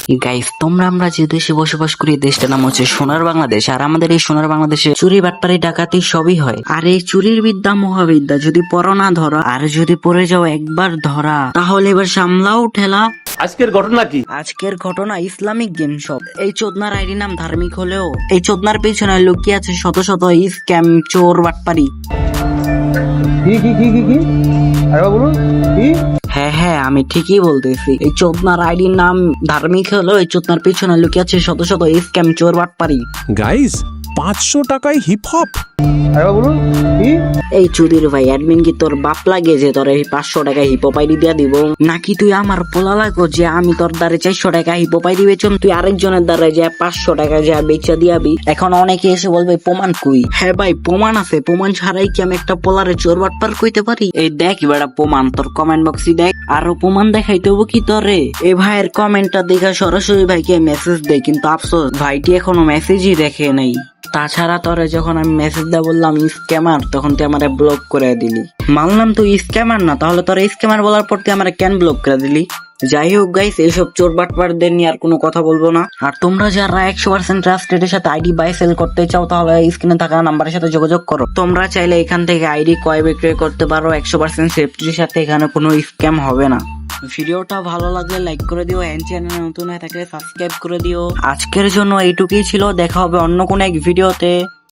Guys, আমরা যে দেশে বসবাস করি দেশটার নাম হচ্ছে সোনার বাংলাদেশ। আর আমাদের এই সোনার বাংলাদেশে চুরি বাটপারি ডাকাতি সবই হয়। আর এই চুরির বিদ্যা মহাবিদ্যা, যদি পড়ো না ধরা আর যদি পড়ে যাও একবার ধরা, তাহলে এবার সামলাও ঠেলা। আজকের ঘটনা কি? আজকের ঘটনা ইসলামিক গেম শপ। এই চোদনার আইডি নাম ধার্মিক হলেও এই চোদনার পেছনে লুকিয়ে আছে শত শত স্ক্যাম, চোর, বাটপারি। কি আরে বলুন কি? হ্যাঁ, আমি ঠিকই বলতেছি। এই চোদনার আইডির নাম ধার্মিক হলেও এই চোদনার পেছনে লুকিয়ে আছে শত শত স্ক্যাম, চোর, বাটপারি। গাইস 500 টাকায় হিপ হপ। আরে বলুন কি? এই চুদির ভাই, অ্যাডমিন কি তোর বাপ লাগে যে তোর এই 500 টাকা হিপোপাইডি দিয়া দিব? নাকি তুই আমার পোলা লাগো যে আমি তোর দ্বারে 400 টাকা হিপোপাই দিবে তুই আরেকজনের দ্বারা যে 500 টাকা যে বেচা দিয়াবি? এখন অনেকে এসে বলবে প্রমাণ কই? হ্যাঁ ভাই, প্রমাণ আছে। প্রমাণ ছাড়াই কি আমি একটা পোলারে চোর বাটপার কইতে পারি? এই দেখ বেটা প্রমাণ, তোর কমেন্ট বক্সে দেখ। আরো প্রমাণ দেখাইতে হবো কি তোরে? এ ভাইয়ের কমেন্টটা দেখা সরাসরি ভাইকে মেসেজ দেয়, কিন্তু আফসোস ভাইটি এখনো মেসেজই দেখে নাই। তাছাড়া তোরে যখন আমি মেসেজ দেয়া বললাম স্ক্যামার, তখন তুই আমারে ব্লক করে দিলি। মানলাম তুই স্ক্যামার না, তাহলে তোর স্ক্যামার বলার পর তুই আমারে কেন ব্লক করে দিলি? যাই হোক গাইস, এইসব চোর বাটপারদের নিয়ে আর কোনো কথা বলবো না। আর তোমরা যারা 100% ট্রাস্টেড এর সাথে আইডি বাই সেল করতে চাও, তাহলে স্ক্রিনে থাকা নাম্বারের সাথে যোগাযোগ করো। তোমরা চাইলে এখান থেকে আইডি ক্রয় বিক্রয় করতে পারো 100% সেফটির সাথে। এখানে কোনো স্ক্যাম হবে না। ভিডিওটা ভালো লাগলে লাইক করে দিও, এন্ড চ্যানেলে নতুন হয়ে থাকলে সাবস্ক্রাইব করে দিও। আজকের জন্য এইটুকুই ছিল, দেখা হবে অন্য কোনো এক ভিডিওতে।